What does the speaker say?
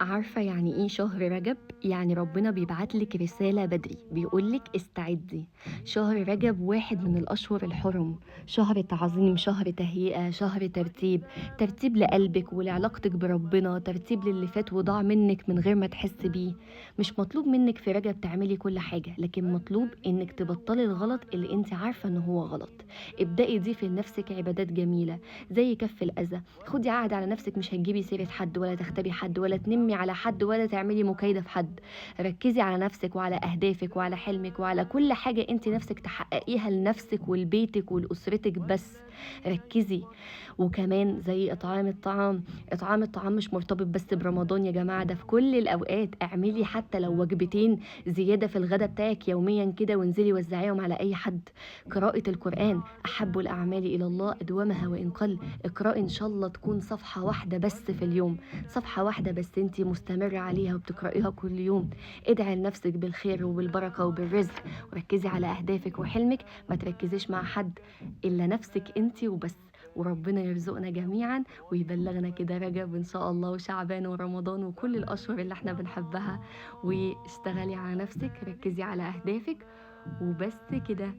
عارفة يعني إيه شهر رجب؟ يعني ربنا بيبعت لِك رسالة بدري، بيقول لِك استعدي. شهر رجب واحد من الأشهر الحرم، شهر تعظيم، شهر تهيئة، شهر ترتيب، ترتيب لقلبِك ولعلاقتِك بربنا، ترتيب للي فات وضاع منِك من غير ما تحسي بيه. مش مطلوب منِك في رجب تعملي كل حاجة، لكن مطلوب إنِك تبطلي الغلط اللي أنتِ عارفة إن هو غلط. ابدئي ضيفي لنفسِك عبادات جميلة، زي كف الأذى. خدي عهد على نفسِك مش هتجيبي سيرة حد ولا تغتابي حد ولا تنمي على حد ولا تعملي مكايدة في حد. ركزي على نفسِك وعلى أهدافِك وعلى حلمِك وعلى كل حاجة أنتِ نفسِك تحققيها لنفسِك ولبيتِك ولأسرتِك بس. ركزي. وكمان زي إطعام الطعام مش مرتبط بس برمضان يا جماعة، ده في كل الأوقات. اعملي حتى لو وجبتين زيادة في الغدا بتاعِك يوميًا كده وانزلي وزعيهم على أي حد. قراءة القرآن أحب الأعمال إلى الله أدومها وإن قل. اقرأي إن شاء الله تكون صفحة واحدة بس في اليوم، صفحة واحدة بس أنتِ مستمرة عليها وبتقرأيها كل يوم. ادعي لنفسِك بالخير وبالبركة وبالرزق، وركزي على أهدافِك وحلمِك. ما تركزيش مع حد إلا نفسِك أنتِ وبس. وربنا يرزقنا جميعًا ويبلغنا كده رجب إن شاء الله وشعبان ورمضان وكل الأشهر اللي إحنا بنحبها. واشتغلي على نفسِك، ركزي على أهدافِك وبس كده.